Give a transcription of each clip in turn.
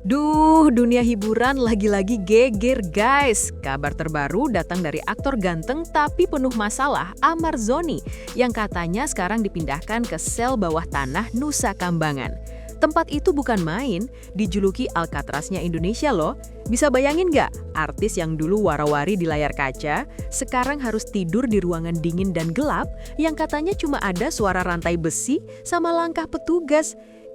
Duh, dunia hiburan lagi-lagi geger guys. Kabar terbaru datang dari aktor ganteng tapi penuh masalah, Amar Zoni, yang katanya sekarang dipindahkan ke sel bawah tanah Nusa Kambangan. Tempat itu bukan main, dijuluki Alcatraznya Indonesia loh. Bisa bayangin nggak, artis yang dulu wara-wari di layar kaca, sekarang harus tidur di ruangan dingin dan gelap yang katanya cuma ada suara rantai besi sama langkah petugas.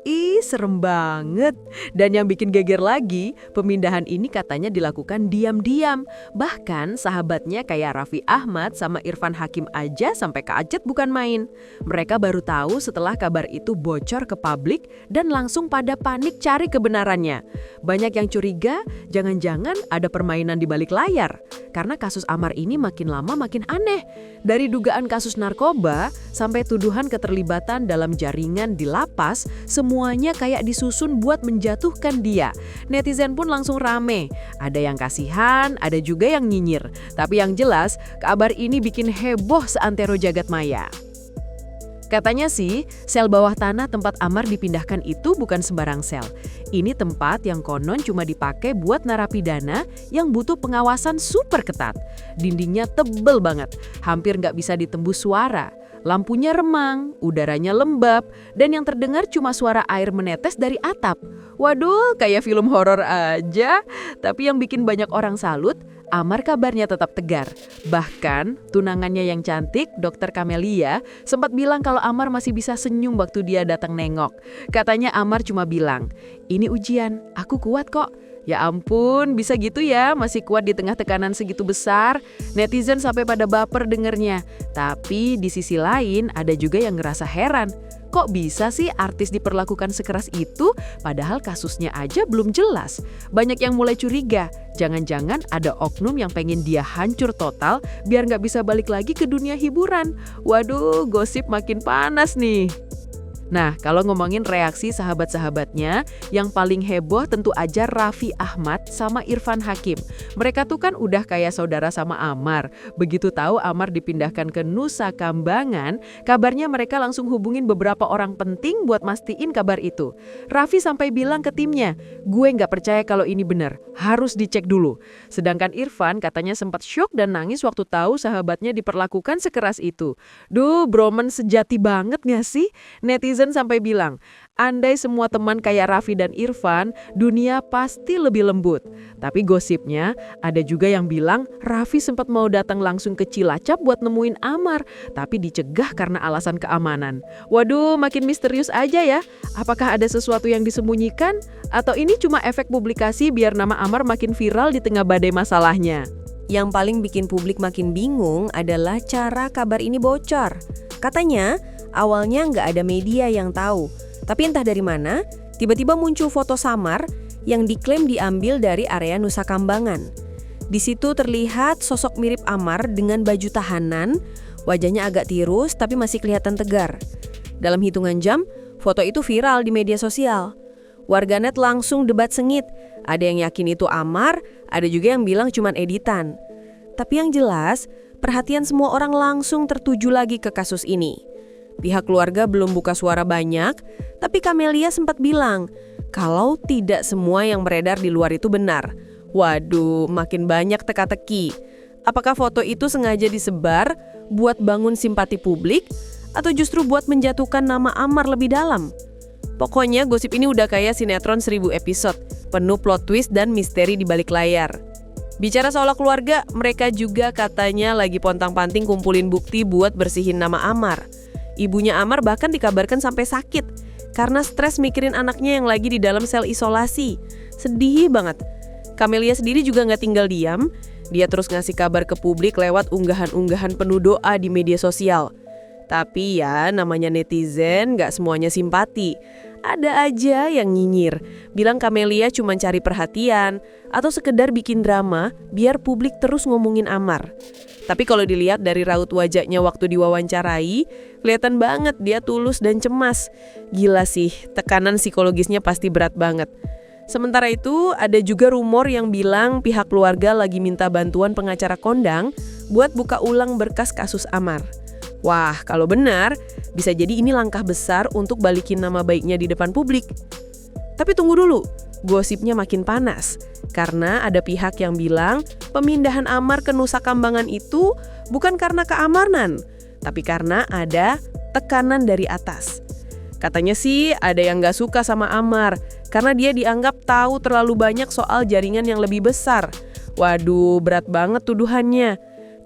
Ih, serem banget. Dan yang bikin geger lagi, pemindahan ini katanya dilakukan diam-diam. Bahkan sahabatnya kayak Raffi Ahmad sama Irfan Hakim aja sampai kaget bukan main. Mereka baru tahu setelah kabar itu bocor ke publik dan langsung pada panik cari kebenarannya. Banyak yang curiga, jangan-jangan ada permainan di balik layar. Karena kasus Amar ini makin lama makin aneh. Dari dugaan kasus narkoba sampai tuduhan keterlibatan dalam jaringan di lapas, semuanya kayak disusun buat menjatuhkan dia. Netizen pun langsung rame. Ada yang kasihan, ada juga yang nyinyir. Tapi yang jelas, kabar ini bikin heboh seantero jagat maya. Katanya sih, sel bawah tanah tempat Amar dipindahkan itu bukan sembarang sel. Ini tempat yang konon cuma dipakai buat narapidana yang butuh pengawasan super ketat. Dindingnya tebel banget, hampir nggak bisa ditembus suara. Lampunya remang, udaranya lembab, dan yang terdengar cuma suara air menetes dari atap. Waduh, kayak film horor aja. Tapi yang bikin banyak orang salut, Amar kabarnya tetap tegar. Bahkan, tunangannya yang cantik, Dr. Camelia, sempat bilang kalau Amar masih bisa senyum waktu dia datang nengok. Katanya Amar cuma bilang, "Ini ujian, aku kuat kok." Ya ampun, bisa gitu ya, masih kuat di tengah tekanan segitu besar. Netizen sampai pada baper dengernya. Tapi di sisi lain, ada juga yang ngerasa heran. Kok bisa sih artis diperlakukan sekeras itu, padahal kasusnya aja belum jelas? Banyak yang mulai curiga, jangan-jangan ada oknum yang pengen dia hancur total biar nggak bisa balik lagi ke dunia hiburan. Waduh, gosip makin panas nih. Nah, kalau ngomongin reaksi sahabat-sahabatnya, yang paling heboh tentu aja Raffi Ahmad sama Irfan Hakim. Mereka tuh kan udah kayak saudara sama Amar. Begitu tahu Amar dipindahkan ke Nusa Kambangan, kabarnya mereka langsung hubungin beberapa orang penting buat mastiin kabar itu. Raffi sampai bilang ke timnya, "Gue nggak percaya kalau ini benar, harus dicek dulu." Sedangkan Irfan katanya sempat syok dan nangis waktu tahu sahabatnya diperlakukan sekeras itu. Duh, bromance sejati banget nggak sih? Netizen sampai bilang, andai semua teman kayak Raffi dan Irfan, dunia pasti lebih lembut. Tapi gosipnya, ada juga yang bilang Raffi sempat mau datang langsung ke Cilacap buat nemuin Amar, tapi dicegah karena alasan keamanan. Waduh, makin misterius aja ya. Apakah ada sesuatu yang disembunyikan? Atau ini cuma efek publikasi biar nama Amar makin viral di tengah badai masalahnya? Yang paling bikin publik makin bingung adalah cara kabar ini bocor. Katanya, awalnya nggak ada media yang tahu. Tapi entah dari mana, tiba-tiba muncul foto samar yang diklaim diambil dari area Nusa Kambangan. Di situ terlihat sosok mirip Amar dengan baju tahanan, wajahnya agak tirus tapi masih kelihatan tegar. Dalam hitungan jam, foto itu viral di media sosial. Warganet langsung debat sengit. Ada yang yakin itu Amar, ada juga yang bilang cuman editan. Tapi yang jelas, perhatian semua orang langsung tertuju lagi ke kasus ini. Pihak keluarga belum buka suara banyak, tapi Camelia sempat bilang kalau tidak semua yang beredar di luar itu benar. Waduh, makin banyak teka-teki. Apakah foto itu sengaja disebar buat bangun simpati publik atau justru buat menjatuhkan nama Amar lebih dalam? Pokoknya gosip ini udah kayak sinetron 1000 episode, penuh plot twist dan misteri di balik layar. Bicara soal keluarga, mereka juga katanya lagi pontang-panting kumpulin bukti buat bersihin nama Amar. Ibunya Amar bahkan dikabarkan sampai sakit karena stres mikirin anaknya yang lagi di dalam sel isolasi. Sedih banget. Camelia sendiri juga nggak tinggal diam. Dia terus ngasih kabar ke publik lewat unggahan-unggahan penuh doa di media sosial. Tapi ya, namanya netizen nggak semuanya simpati. Ada aja yang nyinyir, bilang Camelia cuma cari perhatian atau sekedar bikin drama biar publik terus ngomongin Amar. Tapi kalau dilihat dari raut wajahnya waktu diwawancarai, kelihatan banget dia tulus dan cemas. Gila sih, tekanan psikologisnya pasti berat banget. Sementara itu, ada juga rumor yang bilang pihak keluarga lagi minta bantuan pengacara kondang buat buka ulang berkas kasus Amar. Wah, kalau benar, bisa jadi ini langkah besar untuk balikin nama baiknya di depan publik. Tapi tunggu dulu, gosipnya makin panas. Karena ada pihak yang bilang pemindahan Amar ke Nusa Kambangan itu bukan karena keamanan, tapi karena ada tekanan dari atas. Katanya sih ada yang nggak suka sama Amar karena dia dianggap tahu terlalu banyak soal jaringan yang lebih besar. Waduh, berat banget tuduhannya.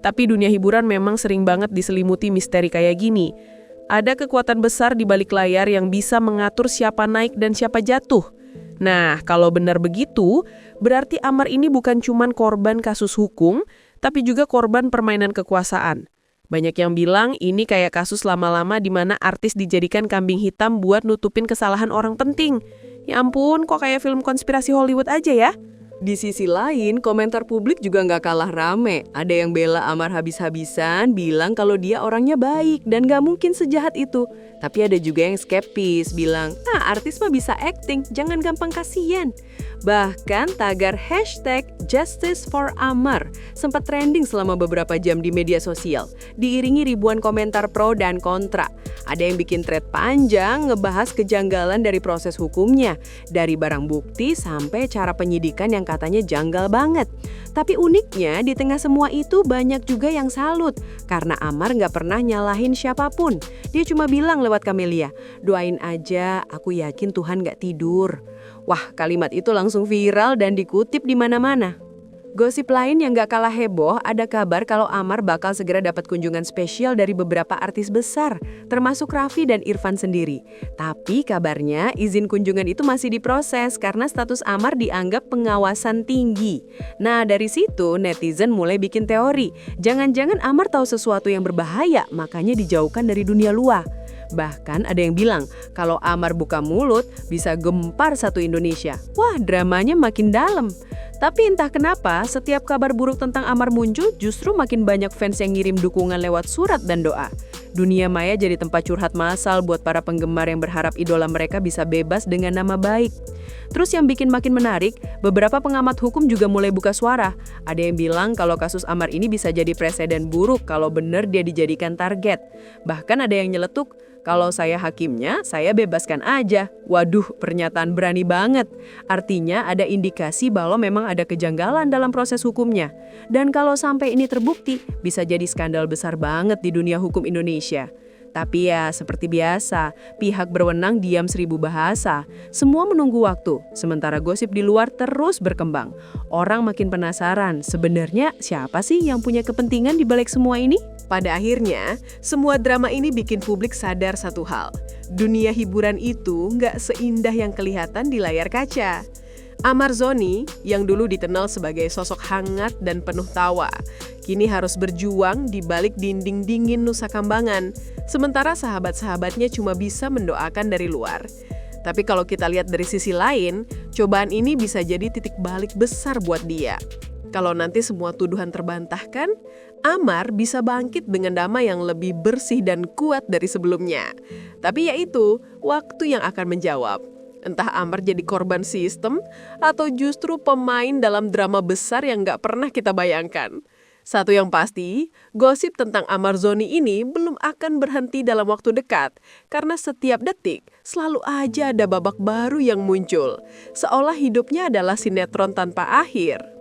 Tapi dunia hiburan memang sering banget diselimuti misteri kayak gini. Ada kekuatan besar di balik layar yang bisa mengatur siapa naik dan siapa jatuh. Nah, kalau benar begitu, berarti Amar ini bukan cuman korban kasus hukum, tapi juga korban permainan kekuasaan. Banyak yang bilang ini kayak kasus lama-lama di mana artis dijadikan kambing hitam buat nutupin kesalahan orang penting. Ya ampun, kok kayak film konspirasi Hollywood aja ya? Di sisi lain, komentar publik juga nggak kalah rame. Ada yang bela Amar habis-habisan, bilang kalau dia orangnya baik dan nggak mungkin sejahat itu. Tapi ada juga yang skeptis, bilang, artis mah bisa acting, jangan gampang kasihan. Bahkan tagar #JusticeForAmar sempat trending selama beberapa jam di media sosial, diiringi ribuan komentar pro dan kontra. Ada yang bikin thread panjang ngebahas kejanggalan dari proses hukumnya, dari barang bukti sampai cara penyidikan yang katanya janggal banget. Tapi uniknya di tengah semua itu banyak juga yang salut karena Amar nggak pernah nyalahin siapapun. Dia cuma bilang lewat Camelia, doain aja, aku yakin Tuhan nggak tidur. Wah, kalimat itu langsung viral dan dikutip di mana-mana. Gosip lain yang gak kalah heboh, ada kabar kalau Amar bakal segera dapat kunjungan spesial dari beberapa artis besar, termasuk Raffi dan Irfan sendiri. Tapi kabarnya izin kunjungan itu masih diproses karena status Amar dianggap pengawasan tinggi. Nah, dari situ netizen mulai bikin teori, jangan-jangan Amar tahu sesuatu yang berbahaya, makanya dijauhkan dari dunia luar. Bahkan ada yang bilang, kalau Amar buka mulut, bisa gempar satu Indonesia. Wah, dramanya makin dalam. Tapi entah kenapa, setiap kabar buruk tentang Amar muncul, justru makin banyak fans yang ngirim dukungan lewat surat dan doa. Dunia maya jadi tempat curhat massal buat para penggemar yang berharap idola mereka bisa bebas dengan nama baik. Terus yang bikin makin menarik, beberapa pengamat hukum juga mulai buka suara. Ada yang bilang kalau kasus Amar ini bisa jadi presiden buruk kalau benar dia dijadikan target. Bahkan ada yang nyeletuk, kalau saya hakimnya, saya bebaskan aja. Waduh, pernyataan berani banget. Artinya ada indikasi bahwa memang ada kejanggalan dalam proses hukumnya. Dan kalau sampai ini terbukti, bisa jadi skandal besar banget di dunia hukum Indonesia. Tapi ya, seperti biasa, pihak berwenang diam 1000 bahasa. Semua menunggu waktu, sementara gosip di luar terus berkembang. Orang makin penasaran, sebenarnya siapa sih yang punya kepentingan di balik semua ini? Pada akhirnya, semua drama ini bikin publik sadar satu hal. Dunia hiburan itu nggak seindah yang kelihatan di layar kaca. Amar Zoni, yang dulu dikenal sebagai sosok hangat dan penuh tawa, kini harus berjuang di balik dinding dingin Nusa Kambangan, sementara sahabat-sahabatnya cuma bisa mendoakan dari luar. Tapi kalau kita lihat dari sisi lain, cobaan ini bisa jadi titik balik besar buat dia. Kalau nanti semua tuduhan terbantahkan, Amar bisa bangkit dengan nama yang lebih bersih dan kuat dari sebelumnya. Tapi yaitu, waktu yang akan menjawab. Entah Amar jadi korban sistem atau justru pemain dalam drama besar yang gak pernah kita bayangkan. Satu yang pasti, gosip tentang Amar Zoni ini belum akan berhenti dalam waktu dekat. Karena setiap detik selalu aja ada babak baru yang muncul. Seolah hidupnya adalah sinetron tanpa akhir.